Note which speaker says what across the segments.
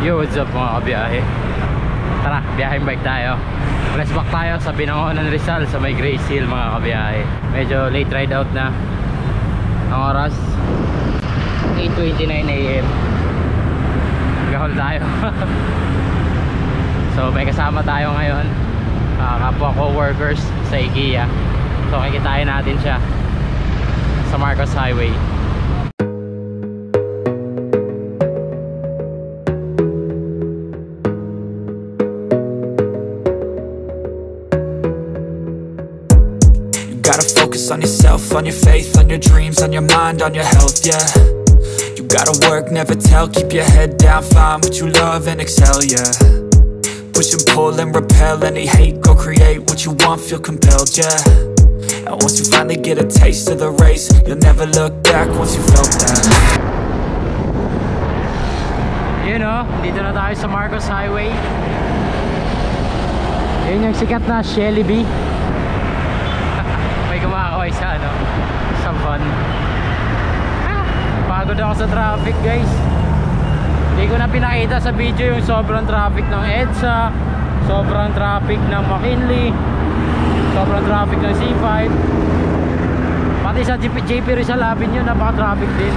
Speaker 1: Yo, what's up mga kabiyahe? Tara, biyaheng bike tayo. Press back tayo sa Binangonan Rizal sa may Grace Hill mga kabiyahe. Medyo late ride out na. Ang oras 8:29 AM. Gahol tayo. So may kasama tayo ngayon, kapwa co-workers sa IKEA. So kikitain natin siya sa Marcos Highway.
Speaker 2: Gotta focus on yourself, on your faith, on your dreams, on your mind, on your health, yeah. You gotta work, never tell, keep your head down, find what you love and excel, yeah. Push and pull and repel any hate, go create what you want, feel compelled, yeah. And once you finally get a taste of the race, you'll never look back once you felt that.
Speaker 1: You know, dito na tayo sa Marcos Highway. Yun yung sikat na Shelly B. May kumakaway sa ano, sa van. Pagod ako sa traffic guys. Hindi ko na pinakita sa video yung sobrang traffic ng EDSA, sobrang traffic ng McKinley, sobrang traffic ng C5. Pati sa JP Rizal Avenue napaka-traffic din.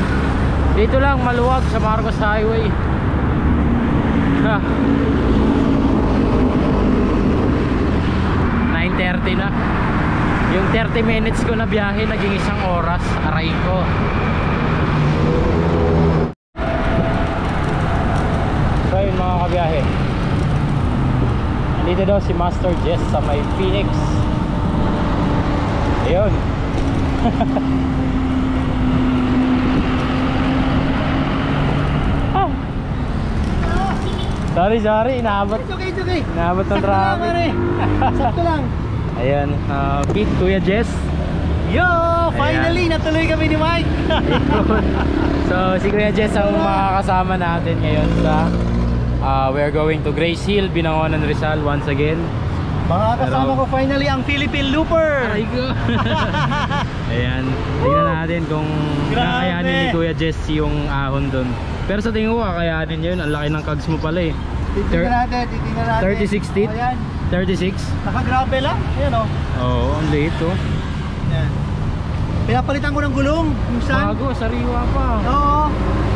Speaker 1: Dito lang maluwag sa Marcos Highway. 9:30 na. Yung 30 minutes ko na biyahe naging isang oras. Aray ko. So yun mga kabiyahe, dito daw si Master Jess sa may Phoenix. Ayun. Sorry, inaabot.
Speaker 3: It's okay.
Speaker 1: Inaabot ng traffic.
Speaker 3: Sakto lang.
Speaker 1: Ayan, Pete, Kuya Jess.
Speaker 3: Yo, finally natuloy kami ni Mike.
Speaker 1: So si Kuya Jess ang makakasama natin ngayon sa we're going to Grace Hill, Binangonan Rizal once again.
Speaker 3: Makakasama ko finally ang Philippine Looper.
Speaker 1: Aray ko. Ayan, tingnan natin kung kakayanin ni Kuya Jess yung ahon dun. Pero sa tingin ko kakayanin yun, ang laki ng cogs mo pala eh.
Speaker 3: Titingnan natin.
Speaker 1: 36 teeth? 36?
Speaker 3: Naka-gravel lang. Ayan o.
Speaker 1: Oo, ang late oh.
Speaker 3: Ayan. Pinapalitan ko ng gulong. Minsan.
Speaker 1: Bago, sariwa pa.
Speaker 3: Oo.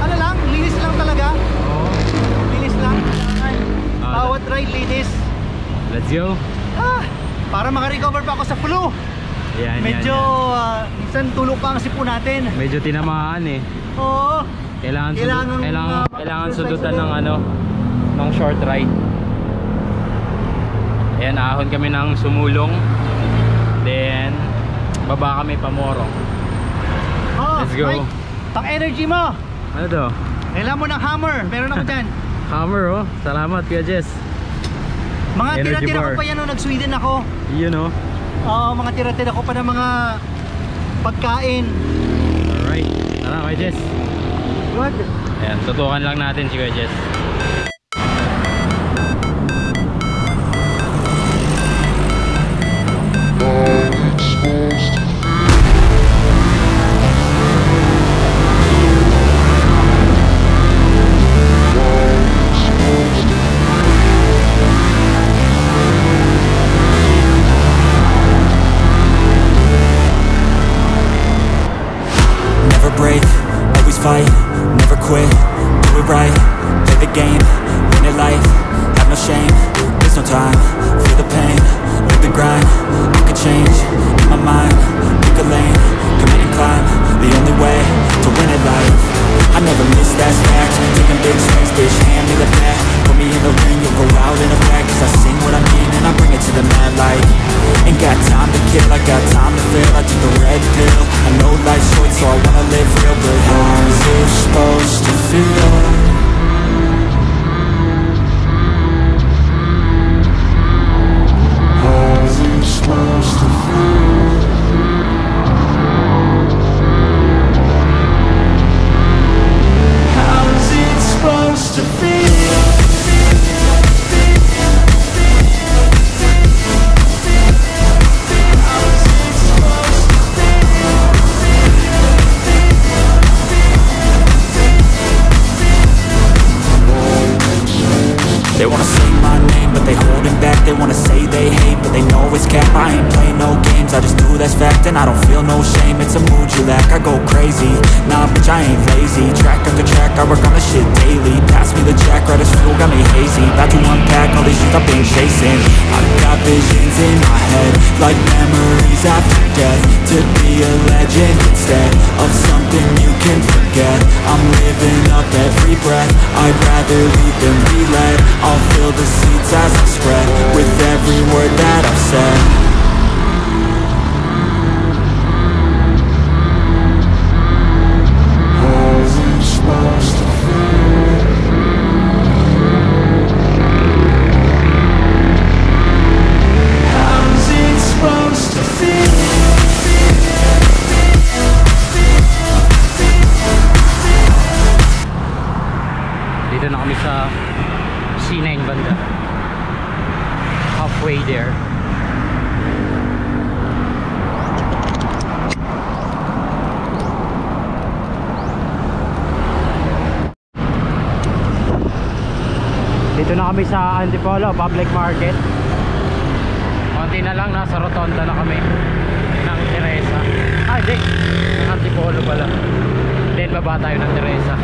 Speaker 3: Ano lang, linis lang talaga.
Speaker 1: Oo.
Speaker 3: Linis lang. Bawat ride, linis.
Speaker 1: Let's go.
Speaker 3: Para makarecover pa ako sa flu.
Speaker 1: Yan,
Speaker 3: Medyo, minsan tulog pa ang sipon natin.
Speaker 1: Medyo tinamaan eh.
Speaker 3: Oo.
Speaker 1: Kailangan sundutan ng ano, ng short ride. Ayan, ahon kami ng Sumulong. Then baba kami Pamorong. Let's go.
Speaker 3: Mike, pang energy mo.
Speaker 1: Ano to?
Speaker 3: Kailangan mo ng hammer. Meron ako dyan.
Speaker 1: Hammer oh. Salamat Kuya Jess.
Speaker 3: Mga
Speaker 1: Energy
Speaker 3: tira-tira
Speaker 1: bar.
Speaker 3: ko pa yan nung nag-Sweden ako.
Speaker 1: Yun oh.
Speaker 3: Oo, mga tira-tira ko pa ng mga pagkain.
Speaker 1: Alright. Tara Kuya Jess.
Speaker 3: Good.
Speaker 1: Ayan, tutukan lang natin si Kuya Jess.
Speaker 2: Never break, always fight, never quit, do it right, play the game, win it life, have no shame, there's no time, feel the pain, live the grind, I could change, in my mind, pick a lane, commit and climb, the only way to win it life, I never miss, that's fact, taking big swings, bitch, hand me the bat, put me in the ring, you'll go out in a bag, cause I sing what I mean and I bring it to the mad light, ain't got time to kill, I got time to feel, I took the red pill, I know life's short so I wanna live real, but how's it supposed to feel? How's it supposed to feel? They wanna say my name, but they holding back. They wanna say they hate, but they know it's cap. I ain't playing no games, I just do that's fact. And I don't feel no shame, it's a mood you lack. I go crazy, nah bitch I ain't lazy. Track after track, I work on this shit daily. Pass me the jack, right as fuel, got me hazy. About to unpack all these shit I've been chasing. I've got visions in my head, like memories after death. To be a legend instead of something you can forget. I'm living up every breath, I'd rather lead than be led. I'll fill the seats as I spread, with every word that I've said.
Speaker 1: Dito na kami sa C9 banda. Halfway there. Dito na kami sa Antipolo Public Market. Konti na lang, nasa rotonda na kami ng Teresa. Hindi, Antipolo pala. Then baba tayo ng Teresa.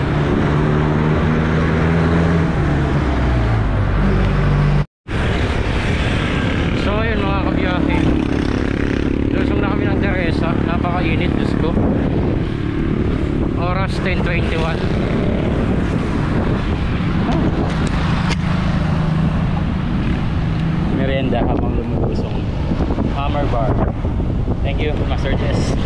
Speaker 1: So ayun mga kabiyahe, lusong na kami ng Teresa. Napakainit, Diyos ko. Oras 10:21. Merienda habang lumulusong. Hammer bar. Thank you, Master Jess.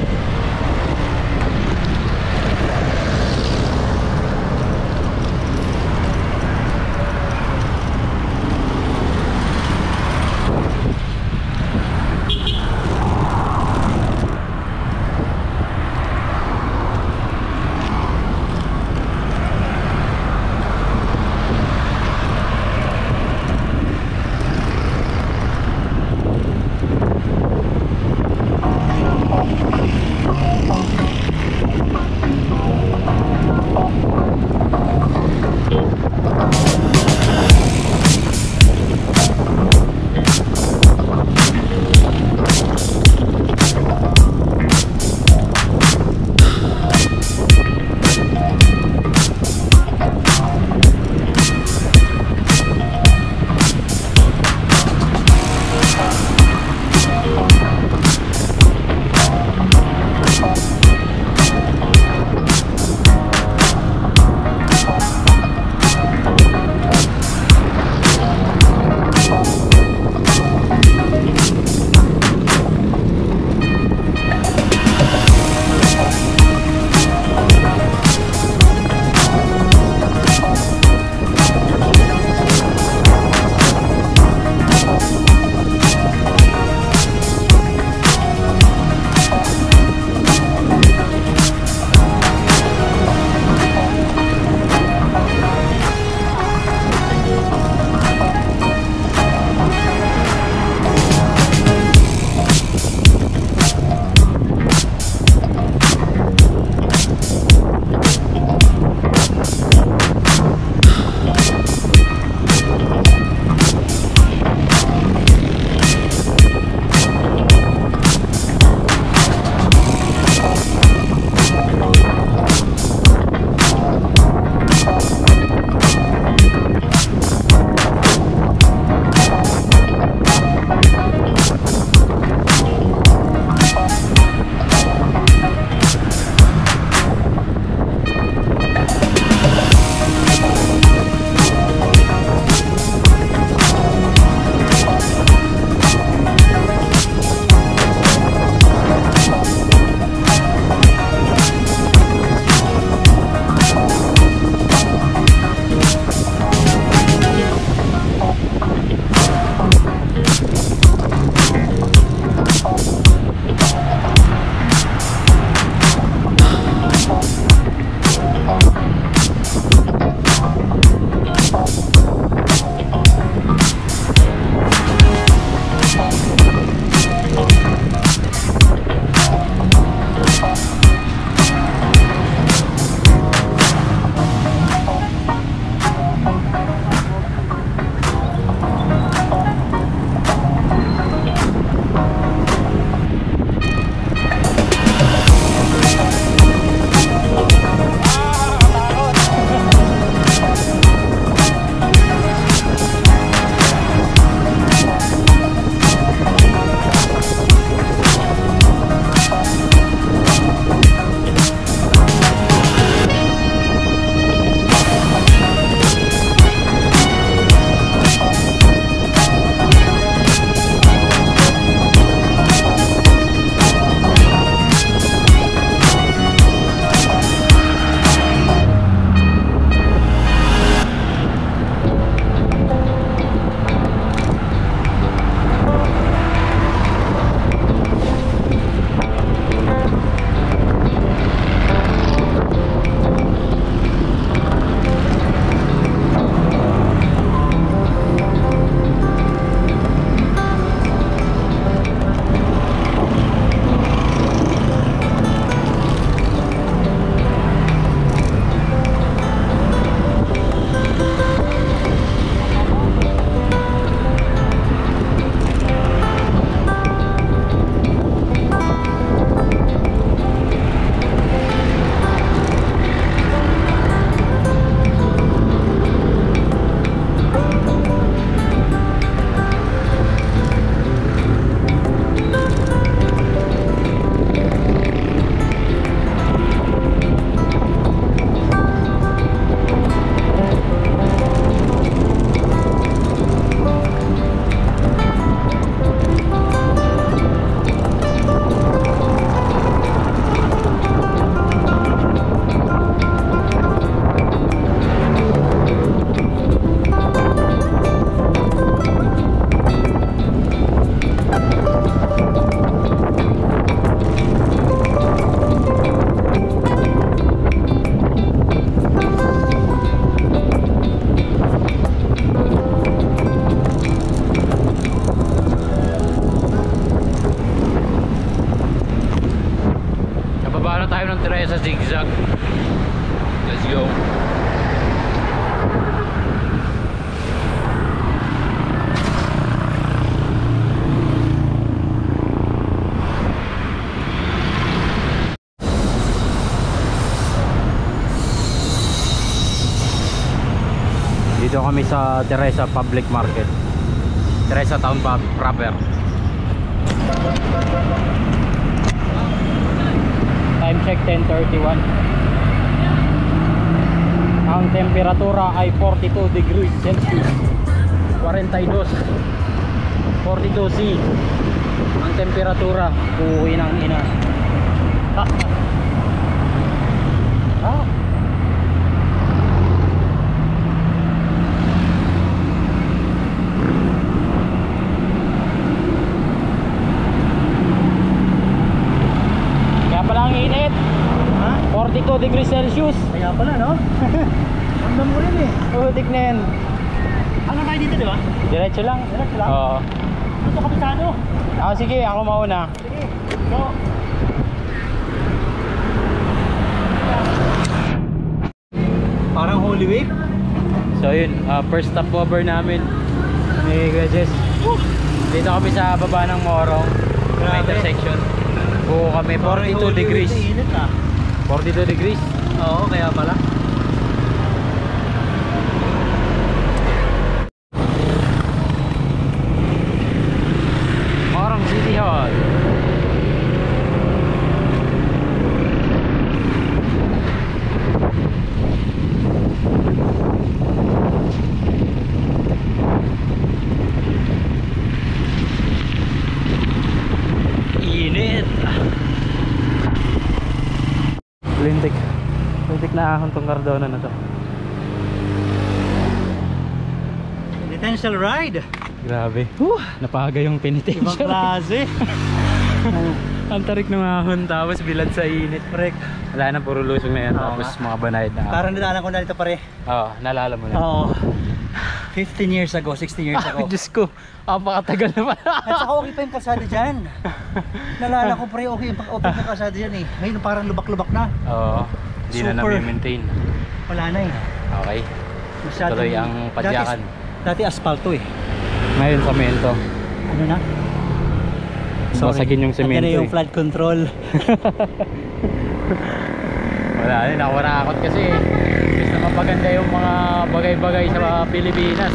Speaker 1: Dito kami sa Teresa Public Market, Teresa Town proper. Time check 10:31. Ang temperatura ay 42 degrees Celsius, 42 C ang temperatura. Uwi ng ina. Kaya pala ang init.
Speaker 3: Ha?
Speaker 1: 42 degrees Celsius.
Speaker 3: Kaya pala, no? Ang mo rin eh.
Speaker 1: Utik na yan.
Speaker 3: Ano tayo dito, di ba?
Speaker 1: Diretso lang.
Speaker 3: Diretso lang?
Speaker 1: Oo.
Speaker 3: Ito kapisado.
Speaker 1: Sige, ako mauna.
Speaker 3: Sige. So, parang Holy Wave.
Speaker 1: So yun, first stopover namin ni Gajes. Dito kami sa baba ng Morong, sa
Speaker 3: Grabe.
Speaker 1: intersection. Buo kami,
Speaker 3: Parang
Speaker 1: 42
Speaker 3: Holy
Speaker 1: degrees.
Speaker 3: Wave, init na.
Speaker 1: 42 degrees.
Speaker 3: Oo, kaya pala.
Speaker 1: Morong City Hall. Init. Lintik. Lintik na ahon tong Cardona na to.
Speaker 3: Potential ride.
Speaker 1: Grabe. Napaga yung
Speaker 3: Ibang
Speaker 1: penitential.
Speaker 3: klase.
Speaker 1: Ang tarik ng ahon tapos bilad sa init.
Speaker 3: Correct.
Speaker 1: Wala na, puro lusong na yan.
Speaker 3: Oo
Speaker 1: Tapos
Speaker 3: nga.
Speaker 1: mga banayad na.
Speaker 3: Parang nadaanan ko na dito pare.
Speaker 1: Oo, naalala mo na.
Speaker 3: Oo. 15 years ago, 16 years ago.
Speaker 1: Diyos ko, apakatagal naman.
Speaker 3: At saka okay pa yung kalsada dyan. Nalala ko pre, okay yung kalsada dyan eh. Ngayon parang lubak-lubak na.
Speaker 1: Oo, hindi na
Speaker 3: Super.
Speaker 1: na-maintain.
Speaker 3: Wala na eh.
Speaker 1: Okay.
Speaker 3: Masyadong-
Speaker 1: Tuloy ang padyakan.
Speaker 3: Dati asfalto eh.
Speaker 1: Ngayon, semento.
Speaker 3: Ano na?
Speaker 1: Basagin yung semento.
Speaker 3: Nandiyan na yung
Speaker 1: eh.
Speaker 3: flood control.
Speaker 1: Wala, nakawarakot kasi. Gusto na mapaganda yung mga bagay-bagay sa Pilipinas.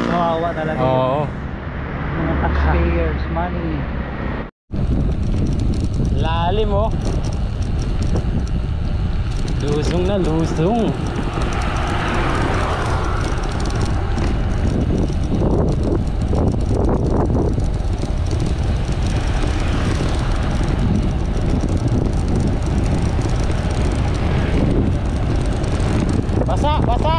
Speaker 3: Kawawa talaga.
Speaker 1: Oo.
Speaker 3: Mga taxpayers, money.
Speaker 1: Lalim oh. Lusong na lusong. Basa, basa.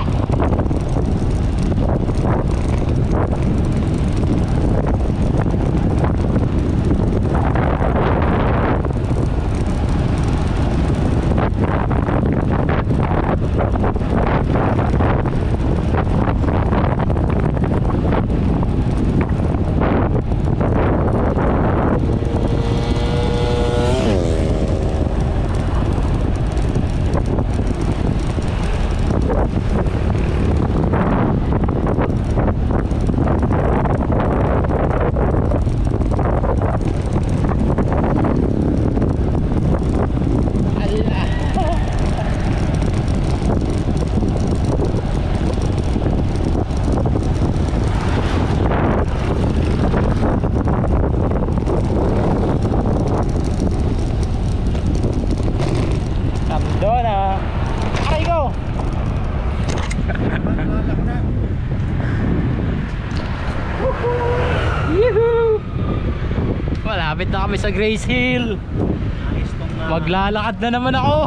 Speaker 1: Cardona. Aray ko. Yuhu! Malapit na kami sa Grace Hill.
Speaker 3: Ayos tong
Speaker 1: Maglalakad na naman ako.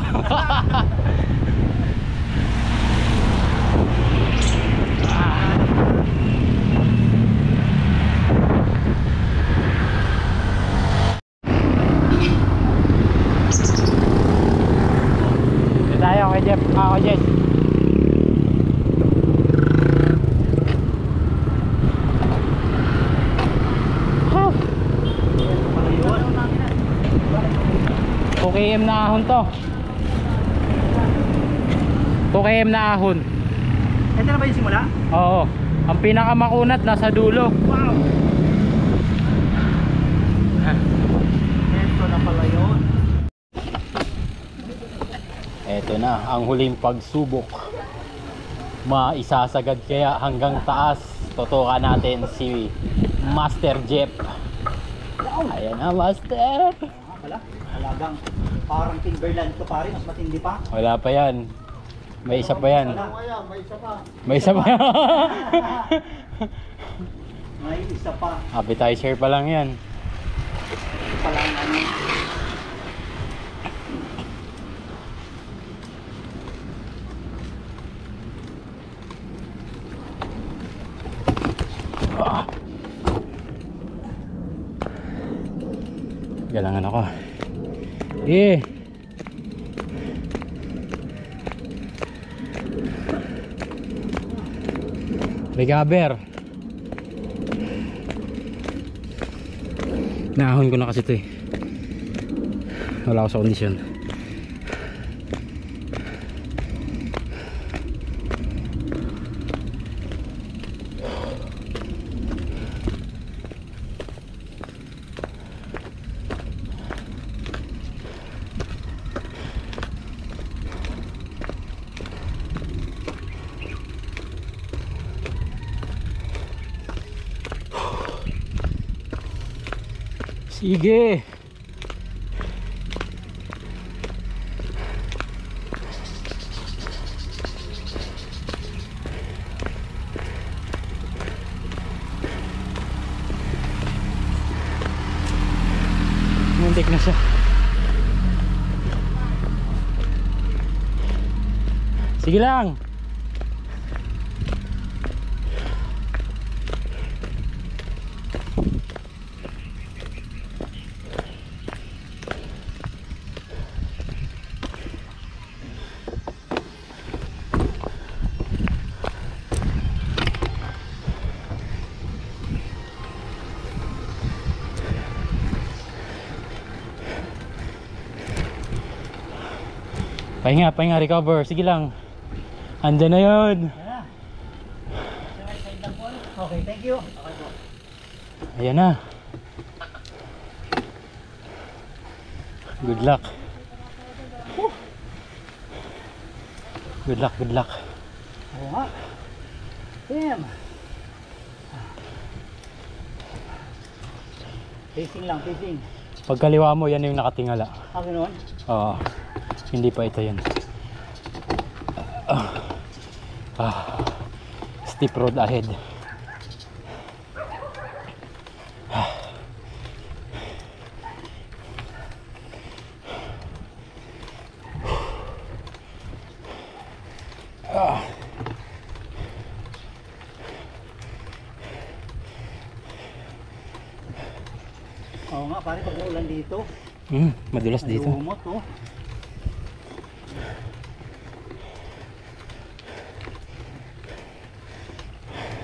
Speaker 1: Dito tayo kay Jeff. Ako, Jess. Huh. 2 km na ahon to. 2 km na ahon.
Speaker 3: Ito na ba yung simula?
Speaker 1: Oo. Ang pinakamakunat nasa dulo.
Speaker 3: Wow! Ito na pala yun.
Speaker 1: Eto na ang huling pagsubok. maisasagad kaya hanggang taas. Tutukan natin si Master Jeff. Ayan na, Master.
Speaker 3: Wala, talagang parang Timberland to pare, mas matindi pa.
Speaker 1: Wala pa yan. May isa pa yan. May isa pa.
Speaker 3: May isa pa.
Speaker 1: Appetizer pa lang yan.
Speaker 3: Palang ano.
Speaker 1: Galangan ako. Eh. Recover. Nahon ko na kasi ito eh. Wala ako sa kondisyon. Sige. Muntik na siya. Sige lang. Pahinga, pahinga, recover. Sige lang. Andyan na yun.
Speaker 3: Okay, thank you. Okay po.
Speaker 1: Ayan na. Good luck. Good luck, good luck.
Speaker 3: Oo nga. Damn. Facing lang, facing.
Speaker 1: Pagkaliwa mo, yan yung nakatingala.
Speaker 3: Ah, ganoon?
Speaker 1: Oo. Hindi pa ito yan. Steep road ahead.
Speaker 3: Oo nga, pare, pag naulan dito.
Speaker 1: Madulas dito.
Speaker 3: Lumot, oh.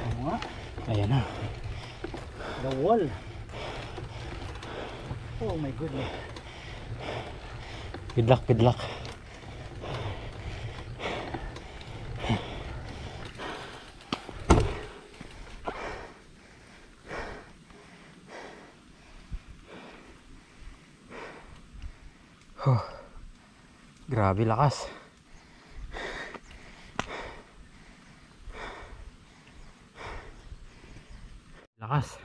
Speaker 3: Oo nga.
Speaker 1: Ayan na.
Speaker 3: The wall. Oh my goodness.
Speaker 1: Good luck, good luck. Grabe lakas. Lakas.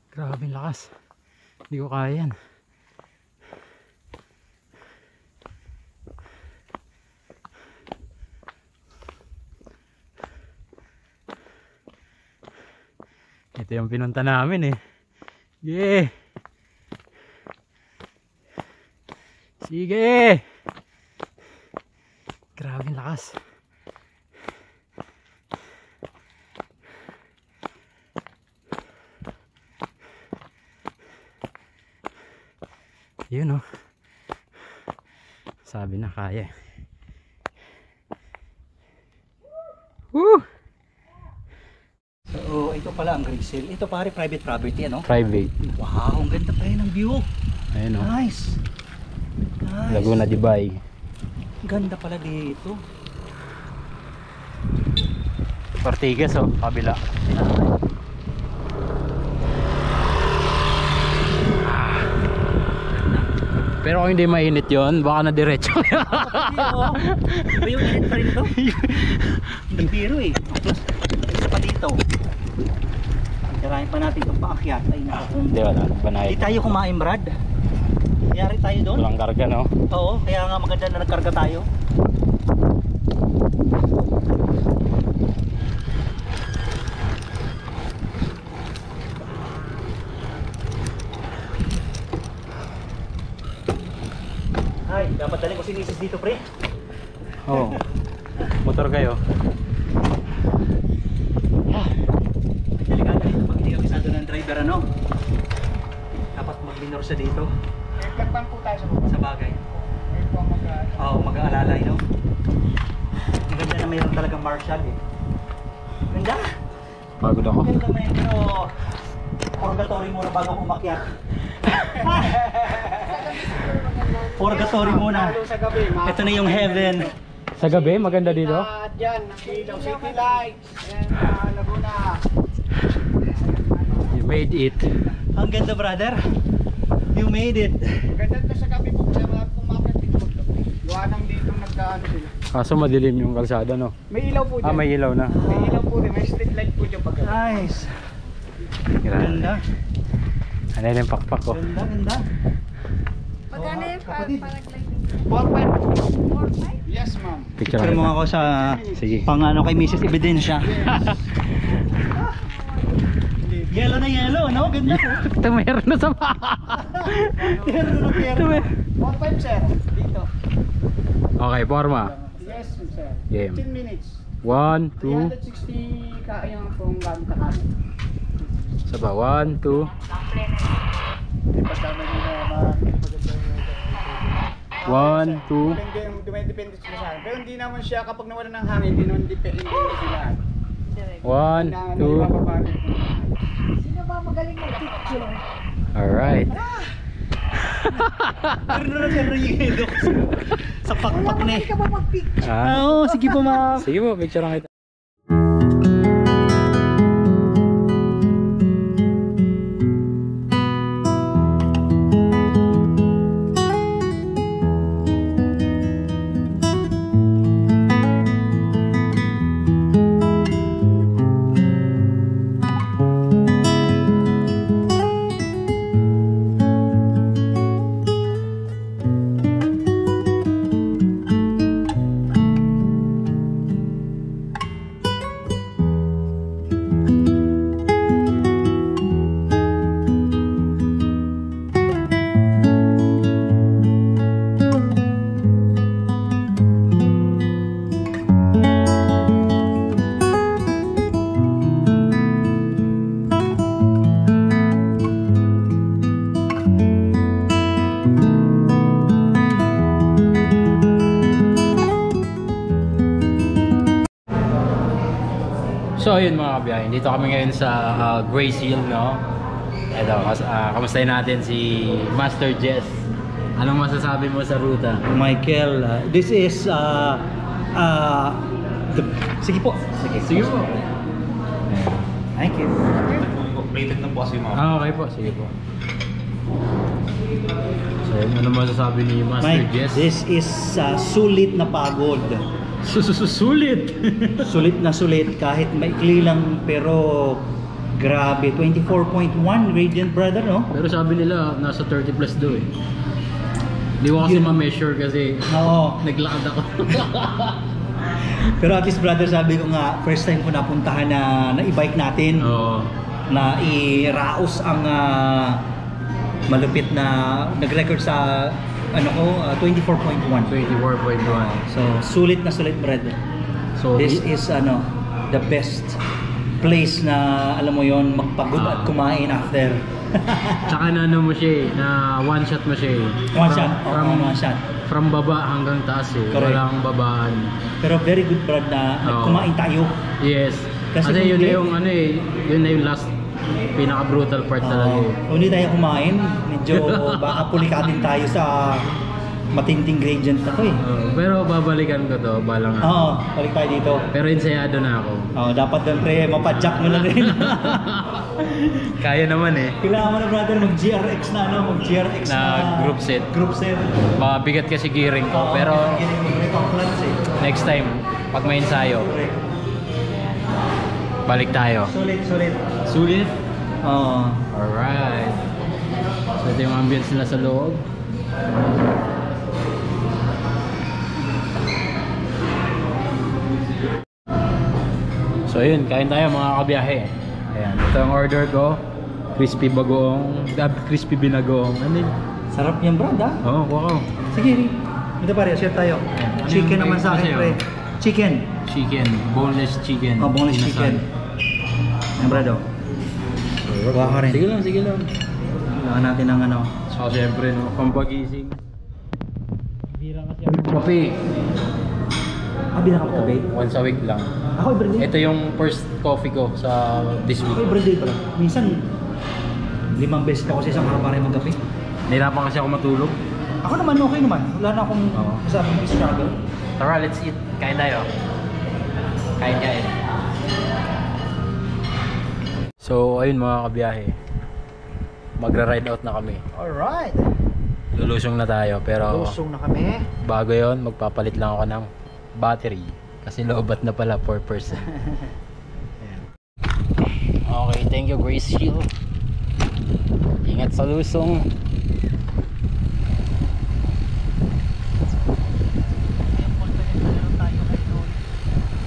Speaker 1: Grabe lakas. Hindi ko kaya yan. Ito yung pinunta namin eh. Yeah. Sige. Grabe lakas. Yun oh. Sabi na kaya. Woo!
Speaker 3: So, ito pala ang Grisel. Ito pare, private property, ano?
Speaker 1: Private.
Speaker 3: Wow, ang ganda pa rin ng view.
Speaker 1: Ayun oh.
Speaker 3: Nice. Nice.
Speaker 1: Laguna de Bay.
Speaker 3: Ganda pala dito.
Speaker 1: Ortigas oh, kabila. Pero kung hindi mainit yon, baka na diretso.
Speaker 3: Pero yung init pa rin to. Ang biro eh. Plus, isa pa dito. Pagkarahin pa natin itong paakyat. Ay naku.
Speaker 1: Hindi wala,
Speaker 3: Hindi
Speaker 1: banayad.
Speaker 3: tayo kumain, Brad. Yari tayo doon.
Speaker 1: Walang karga no?
Speaker 3: Oo, kaya nga maganda na nagkarga tayo. Ay, dapat dalhin ko si Mrs. dito, pre.
Speaker 1: Oo. Motor kayo.
Speaker 3: Delikado dito pag hindi kabisado ng driver, ano? Dapat mag-minor siya dito.
Speaker 4: Nagpagpan po tayo sa baba.
Speaker 3: Sa bagay.
Speaker 4: Ngayon po ang
Speaker 3: Oo, mag-aalalay, no? Ang ganda na mayroon talagang marshal, eh. Ganda!
Speaker 1: Pagod ako.
Speaker 3: Ganda na yun, pero purgatory muna bago umakyat. Purgatory muna.
Speaker 4: Lalo sa gabi.
Speaker 3: Ito na yung heaven.
Speaker 1: Sa gabi, maganda dito?
Speaker 4: At dyan, nakilaw City Lights. Ayan, Laguna.
Speaker 1: You made it.
Speaker 3: Ang ganda, brother. You made it.
Speaker 4: Ganda to sa gabi po. Kaya mga pumakit dito. Gawa nang dito nagkaano sila.
Speaker 1: Kaso madilim yung kalsada no?
Speaker 4: May ilaw po dyan.
Speaker 1: Ah, may ilaw na.
Speaker 4: May ilaw po din. May street light po dyan pag gabi.
Speaker 3: Nice.
Speaker 1: Grabe.
Speaker 3: Ganda.
Speaker 1: Ano yun yung pakpak ko?
Speaker 3: Ganda, ganda.
Speaker 5: Magkano yung
Speaker 3: Kapatid.
Speaker 5: paragliding?
Speaker 4: 4-5. Yes, ma'am.
Speaker 1: Picture
Speaker 3: Picture mo
Speaker 1: kita.
Speaker 3: ako sa
Speaker 1: Sige.
Speaker 3: pang ano kay Mrs. Ebidensya. Yellow na yellow, no? Ganda.
Speaker 1: Tumer na sa
Speaker 3: Yellow na yellow.
Speaker 4: 4-5, sir. Dito.
Speaker 1: Okay, forma.
Speaker 4: Yes, sir.
Speaker 1: Game.
Speaker 4: 15 minutes.
Speaker 1: 1, 2.
Speaker 4: 360 kaya pong gamit na kami.
Speaker 1: Saba, 1, 2.
Speaker 4: Ipasama nyo na maganda yung
Speaker 1: 1, 2.
Speaker 4: Dumidepende sila sa akin. Pero hindi naman siya kapag nawala ng hangin, hindi naman depende sila.
Speaker 1: 1, 2.
Speaker 5: Sino ba magaling mag-picture?
Speaker 1: Alright.
Speaker 3: Pero na pero yung yellow sa pakpak na eh.
Speaker 5: Magaling ka ba mag-picture?
Speaker 1: Ah,
Speaker 3: Oo, sige po ma'am.
Speaker 1: sige po, picture lang kita. So ayun mga kabiyahin, dito kami ngayon sa Grace Hill, no? Ito, kamustahin natin si Master Jess. Anong masasabi mo sa ruta?
Speaker 3: Michael, this is sige po.
Speaker 1: Sige po.
Speaker 3: Thank you.
Speaker 6: Rated na po kasi mga.
Speaker 1: Ah, okay po, sige po. So ano masasabi ni Master
Speaker 3: Mike,
Speaker 1: Jess?
Speaker 3: this is sulit na pagod.
Speaker 1: Sulit!
Speaker 3: Sulit na sulit kahit maikli lang pero grabe 24.1 radiant brother, no?
Speaker 1: Pero sabi nila nasa 30 plus do eh. Hindi ko kasi
Speaker 3: Yun.
Speaker 1: ma-measure kasi
Speaker 3: Oo.
Speaker 1: naglakad ako.
Speaker 3: Pero at least brother, sabi ko nga first time ko napuntahan na e-bike natin
Speaker 1: Oo.
Speaker 3: na i-raos ang malupit na nag-record sa ano ko 24.1.
Speaker 1: 24.1.
Speaker 3: So sulit na sulit brother.
Speaker 1: So
Speaker 3: This is the best place na alam mo yon magpagod at kumain after.
Speaker 1: tsaka na ano mo siya eh, na one shot mo siya eh.
Speaker 3: One shot.
Speaker 1: From,
Speaker 3: One shot.
Speaker 1: from baba hanggang taas eh.
Speaker 3: Correct.
Speaker 1: Walang babaan.
Speaker 3: Pero very good brad na
Speaker 1: Oo.
Speaker 3: kumain tayo.
Speaker 1: Yes.
Speaker 3: Kasi
Speaker 1: Kasi yun
Speaker 3: hindi-
Speaker 1: na yung ano eh, yun na yung last pinaka-brutal part talaga eh.
Speaker 3: Kung hindi tayo kumain, medyo baka pulikatin tayo sa matinding gradient na to eh.
Speaker 1: Pero babalikan ko to, balang
Speaker 3: Oo, balik tayo dito.
Speaker 1: Pero ensayado na ako.
Speaker 3: Dapat doon pre, mapadjak mo na rin.
Speaker 1: Kaya naman eh.
Speaker 3: Kailangan mo na brother mag-GRX na mag-GRX
Speaker 1: Na group set.
Speaker 3: Group set.
Speaker 1: Mabigat kasi gearing ko. Pero next time, pag may ensayo, balik tayo.
Speaker 3: Sulit.
Speaker 1: Sulit?
Speaker 3: Oo.
Speaker 1: Alright. So ito yung ambience nila sa loob. So ayun, kain tayo mga kabiyahe. Ayan, ito ang order ko. Crispy bagoong, crispy binagoong. Ano yun?
Speaker 3: Sarap yan brad ha?
Speaker 1: Oo, wow.
Speaker 3: Sige, ito pare, share tayo.
Speaker 1: Ano
Speaker 3: Chicken
Speaker 1: yung
Speaker 3: naman sa akin
Speaker 1: sa'yo?
Speaker 3: pre. Chicken.
Speaker 1: Chicken, boneless chicken.
Speaker 3: Boneless
Speaker 1: Inasal.
Speaker 3: chicken. Yan brad oh. Kuha ka rin.
Speaker 1: Sige lang.
Speaker 3: Kailangan natin ng ano.
Speaker 1: So syempre no, pampagising. Bira kasi ako kape.
Speaker 3: Bilang ka kape?
Speaker 1: Once a week lang.
Speaker 3: Ako everyday.
Speaker 1: Ito yung first coffee ko sa this
Speaker 3: Ako
Speaker 1: week.
Speaker 3: everyday pala. Minsan 5 beses ako sa isang araw para magkape.
Speaker 1: Nahirapan kasi ako matulog.
Speaker 3: Ako naman okay naman. Wala na akong
Speaker 1: Oo.
Speaker 3: kasabang struggle.
Speaker 1: Tara, let's eat. Kain tayo. Kain. So, ayun mga kabiyahe. Magra-ride out na kami.
Speaker 3: Alright.
Speaker 1: Lulusong na tayo. Pero
Speaker 3: Lusong na kami.
Speaker 1: bago yon, magpapalit lang ako ng battery. Kasi loobat na pala 4%. Okay, thank you Grace Shield. Ingat sa lusong.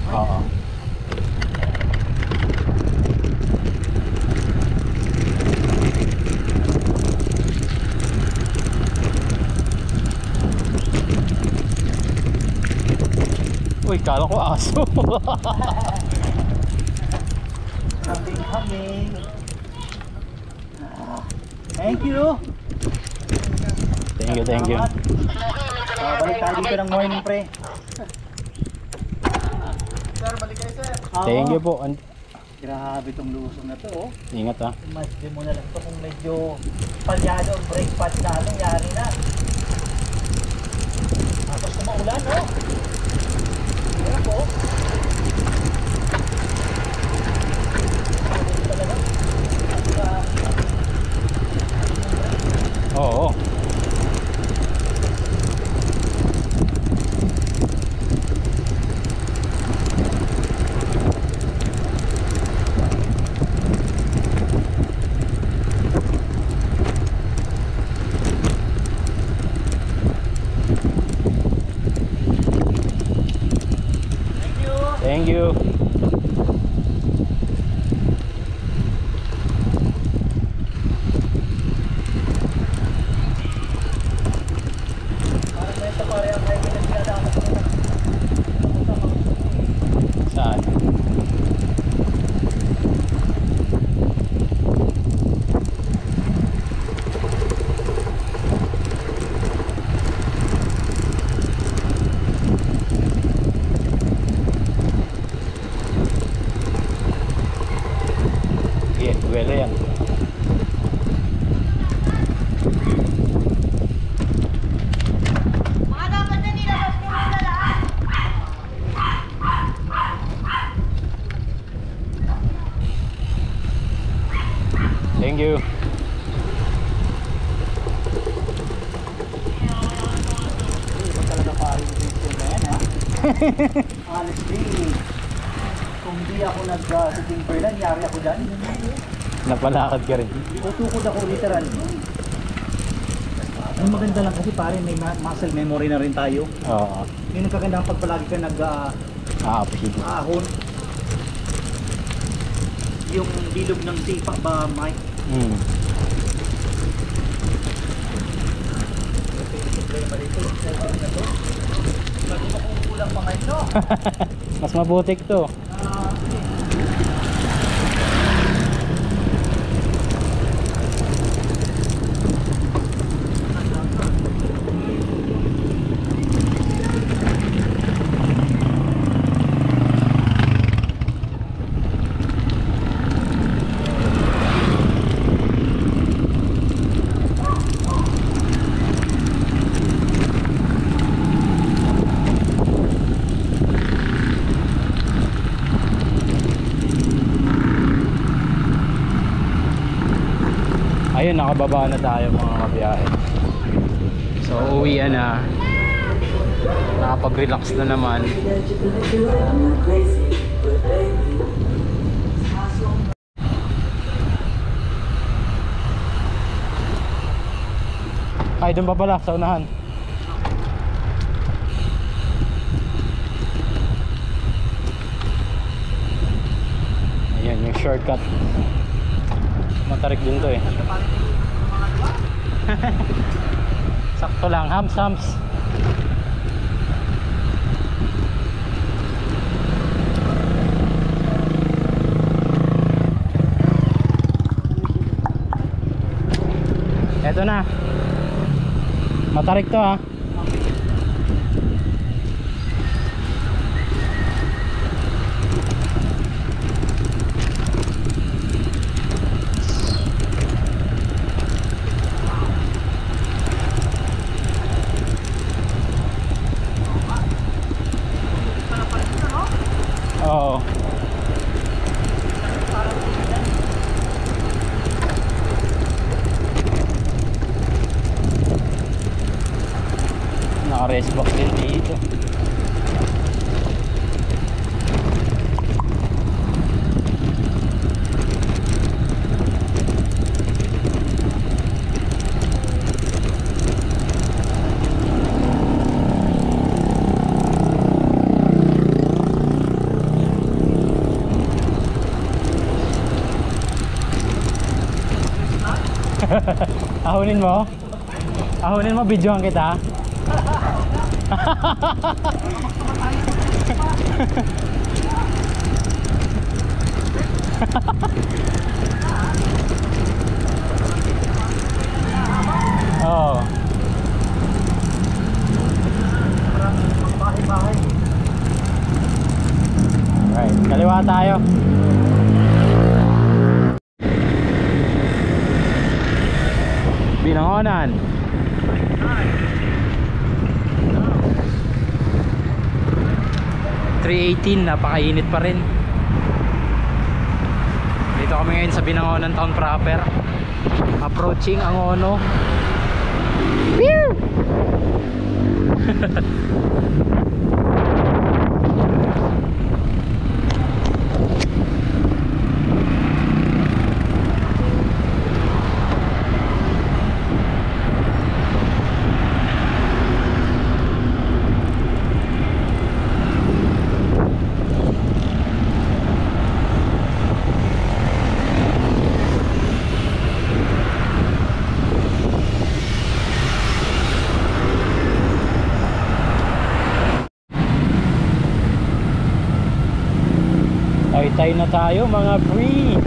Speaker 1: Oo. Uy, kala ko aso.
Speaker 3: Coming. Thank you.
Speaker 1: Thank you.
Speaker 3: Balik tayo dito ng morning pre.
Speaker 1: Thank you po.
Speaker 3: Grabe tong lusong na to oh.
Speaker 1: Ingat ha.
Speaker 3: Imagine mo na lang to kung medyo palyado ang brake pads natin, yari na. Tapos kumaulan oh. Hirap oh.
Speaker 1: Oo. Thank you. Saan? Iya, duelo yan.
Speaker 5: Mga dapat na nilabas ko sa lahat.
Speaker 1: Thank you.
Speaker 3: Ito talaga pare yung system na yan ha. Honestly, kung di ako sa Timberland, yari ako dyan.
Speaker 1: Napalakad ka rin.
Speaker 3: Tutukod ako literal. Ang maganda lang kasi pare may muscle memory na rin tayo.
Speaker 1: Oo.
Speaker 3: Yung nagkagandang pag palagi ka
Speaker 1: Posible.
Speaker 3: ahon. Yung bilog ng sipa ba, Mike?
Speaker 1: Hmm. Mas mabutik to. Ayun, nakababa na tayo mga kabiyahe. So uwian na. Nakapag-relax na naman. Ay, doon pa pala sa unahan. Ayan yung shortcut. Matarik din to eh. Sakto lang, hams. Eto na. Matarik to ha. Oo. Naka-rest box din dito. Ahunin mo? Ahunin mo, videohan kita. Oh. Right, kaliwa tayo. Binangonan. $3.18, napakainit pa rin. Dito kami ngayon sa Binangonan Town proper. Approaching Angono. Tay na tayo mga free.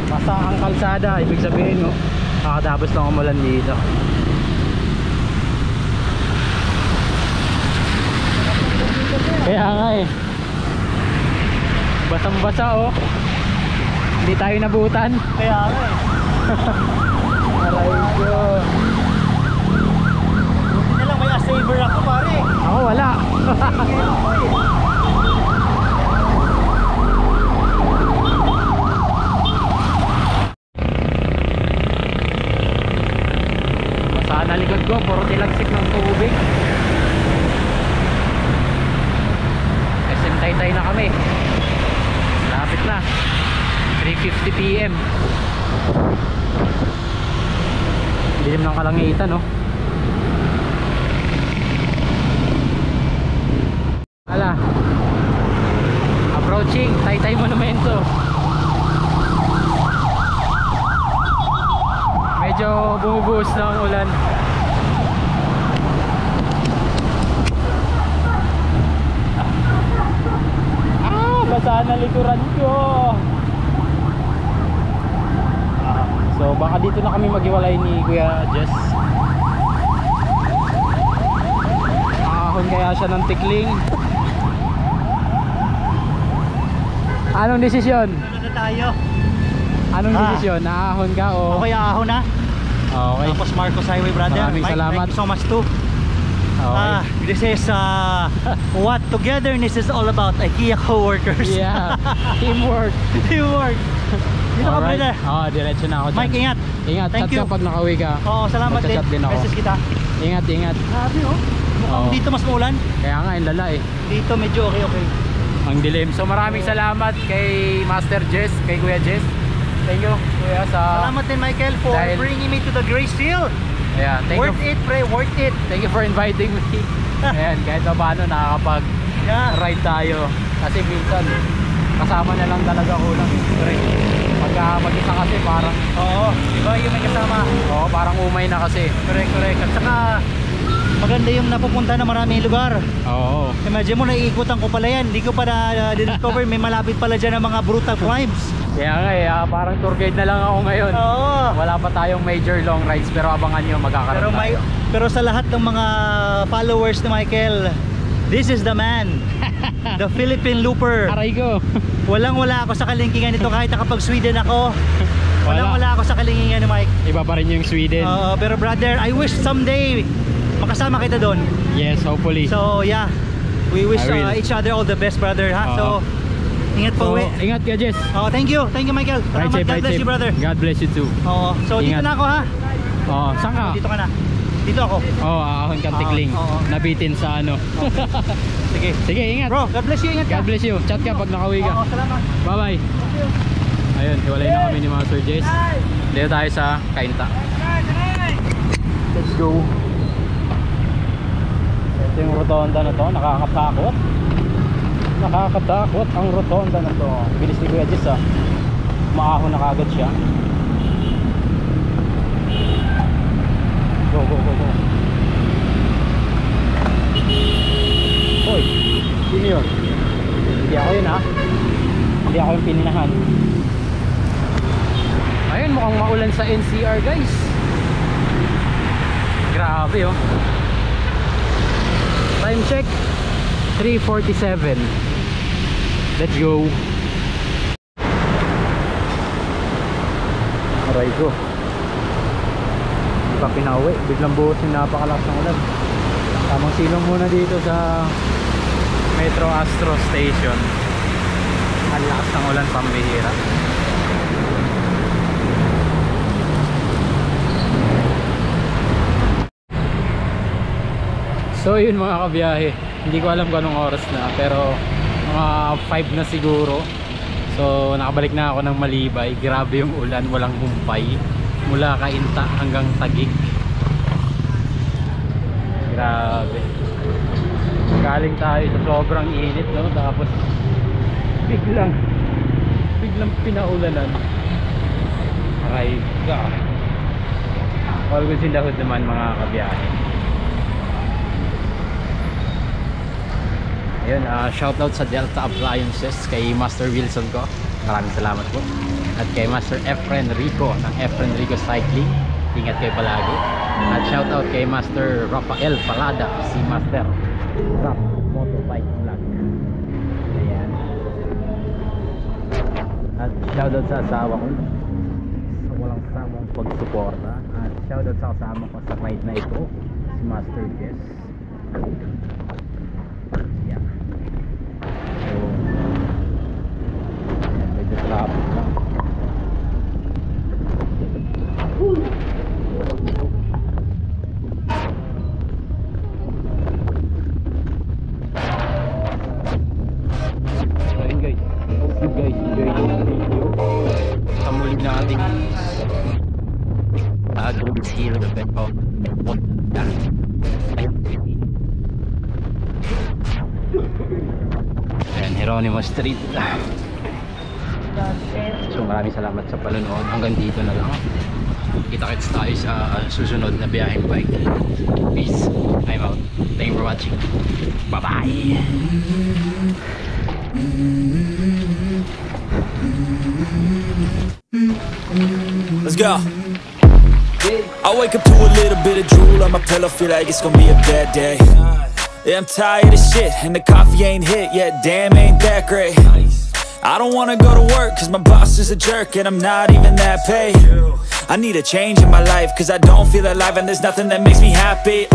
Speaker 1: Basta ang kalsada, ibig sabihin no, nakatapos lang umulan dito. Kaya nga eh, basang basa oh. Hindi tayo nabutan.
Speaker 3: Kaya nga eh.
Speaker 1: Aray ko.
Speaker 3: Buti na lang may saver ako pare.
Speaker 1: Ako wala. Basa na likod ko, puro tilagsik ng tubig. SM Taytay na kami. Lapit na. 3:50 PM. Dilim ng kalangitan no. Ala. Approaching Taytay Monumento. Medyo bumubuhos na ang ulan. Basa na likuran ko. So baka dito na kami maghiwalay ni Kuya Jess. Ahon kaya siya ng tikling. Anong desisyon?
Speaker 3: Ano na tayo?
Speaker 1: Anong desisyon? Naahon ka o?
Speaker 3: Okay, ahon na.
Speaker 1: Okay.
Speaker 3: Tapos Marcos Highway brother.
Speaker 1: Maraming
Speaker 3: Mike,
Speaker 1: salamat.
Speaker 3: thank you so much too. This is what togetherness is all about. IKEA co-workers.
Speaker 1: Yeah, teamwork.
Speaker 3: Teamwork. Dito ka,
Speaker 1: Alright.
Speaker 3: brother.
Speaker 1: Diretso na ako dyan.
Speaker 3: Mike, ingat.
Speaker 1: Ingat,
Speaker 3: Thank
Speaker 1: chat
Speaker 3: you.
Speaker 1: ka pag nakauwi ka.
Speaker 3: Oo, salamat din.
Speaker 1: Magchat din ako.
Speaker 3: Message kita.
Speaker 1: Ingat, ingat.
Speaker 3: Grabe, oh. Mukhang
Speaker 1: Oo.
Speaker 3: dito mas maulan.
Speaker 1: Kaya nga, yung lala eh.
Speaker 3: Dito medyo okay.
Speaker 1: Ang dilim. So maraming salamat kay Master Jess, kay Kuya Jess. Thank you, Kuya, sa...
Speaker 3: Salamat din, Michael, for
Speaker 1: Dahil-
Speaker 3: bringing me to the Grace Field.
Speaker 1: Yeah, thank
Speaker 3: Worth
Speaker 1: you.
Speaker 3: it, pre. Worth it.
Speaker 1: Thank you for inviting me. Ayan, kahit pa paano nakakapag-ride
Speaker 3: Yeah.
Speaker 1: tayo. Kasi minsan, kasama na lang talaga kulang. Pagka mag-isa kasi parang,
Speaker 3: Oo. Diba yung may kasama?
Speaker 1: oo, parang umay na kasi.
Speaker 3: Correct. At saka, maganda yung napupunta na maraming lugar.
Speaker 1: Oo.
Speaker 3: Imagine mo, naiikutan ko pala yan. Hindi ko pa na-discover. May malapit pala dyan ng mga brutal crimes.
Speaker 1: Kaya nga eh, parang tour guide na lang ako ngayon.
Speaker 3: Oo.
Speaker 1: Wala pa tayong major long rides pero abangan nyo magkakaroon tayo.
Speaker 3: Pero sa lahat ng mga followers ni Michael, this is the man. The Philippine Looper.
Speaker 1: Aray ko.
Speaker 3: Walang-wala ako sa kalinkingan nito kahit nakapag-Sweden ako.
Speaker 1: Wala.
Speaker 3: Walang-wala ako sa kalinkingan ni Mike.
Speaker 1: Iba pa rin yung Sweden.
Speaker 3: Pero brother, I wish someday makasama kita doon.
Speaker 1: Yes, hopefully.
Speaker 3: So yeah, we wish
Speaker 1: I will.
Speaker 3: each other all the best, brother, ha? So ingat
Speaker 1: So,
Speaker 3: po uwi.
Speaker 1: ingat ka, Jess.
Speaker 3: Thank you Michael.
Speaker 1: Ride
Speaker 3: Salamat.
Speaker 1: safe,
Speaker 3: God
Speaker 1: ride
Speaker 3: bless
Speaker 1: safe.
Speaker 3: you, brother.
Speaker 1: God bless you too.
Speaker 3: So dito
Speaker 1: Ingat.
Speaker 3: na ako, ha?
Speaker 1: Saan ka?
Speaker 3: Dito ka na. Dito ako.
Speaker 1: Ahon kang tikling.
Speaker 3: Oo.
Speaker 1: Nabitin sa ano.
Speaker 3: Sige.
Speaker 1: Sige, ingat.
Speaker 3: Bro, God bless you. Ingat ka.
Speaker 1: God bless you. Chat ka pag nakauwi ka.
Speaker 3: Salamat.
Speaker 1: Bye-bye. Ayun, hiwalay na kami ni Master Jess. Dito tayo sa Kainta. Let's go. Ito yung rotonda na to. Nakakatakot. Nakakatakot ang rotonda na to. Bilis ni Kuya Jess, Maahon na kagad siya. Go. Hoy, sino yun? Hindi ako yun, Hindi ako yung pininahan. Ayun, mukhang maulan sa NCR, guys. Grabe, oh. Time check 3:47. Let's go. Aray ko. Hindi pa pinauwi. Biglang buhos yung napakalakas ng ulan. Tamang silong muna dito sa Metro Astro Station. Ang lakas ng ulan, pambihira. So yun mga kabiyahe, hindi ko alam kung anong oras na, pero mga 5 na siguro. So nakabalik na ako ng Malibay. Grabe yung ulan, walang humpay mula Kainta hanggang Taguig. Grabe. Galing tayo sa sobrang init, no? Tapos biglang pinaulanan. Aray ka. All goods in the hood naman mga kabiyahe. Ayun, shoutout sa Delta Appliances kay Master Wilson ko. Maraming salamat po. At kay Master Efren Rico ng Efren Rico Cycling. Ingat kayo palagi. At shoutout kay Master Rafael Palada, si Master Rap Motorbike Vlog. Ayan. At shoutout sa asawa ko sa walang samang pagsuporta. At shoutout sa kasama ko sa ride na ito, si Master Jess. Medyo traffic lang. So yun guys, hope you guys enjoy this video. Sa muli na ating Google Hill event of Ayan, Geronimo Street. So maraming salamat sa panonood. Hanggang dito na lang. Kita-kits tayo sa susunod na biyaheng bike. Peace. I'm out. Thank you for watching. Bye-bye.
Speaker 2: Let's go. I wake up to a little bit of drool on my pillow, feel like it's gonna be a bad day. Yeah, I'm tired of shit, and the coffee ain't hit yet, damn, ain't that great. I don't wanna go to work, cause my boss is a jerk, and I'm not even that paid. I need a change in my life, cause I don't feel alive, and there's nothing that makes me happy.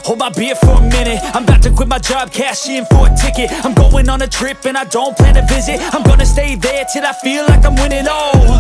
Speaker 2: hold my beer for a minute. I'm about to quit my job, cash in for a ticket. I'm going on a trip and I don't plan to visit. I'm gonna stay there till I feel like I'm winning. Oh,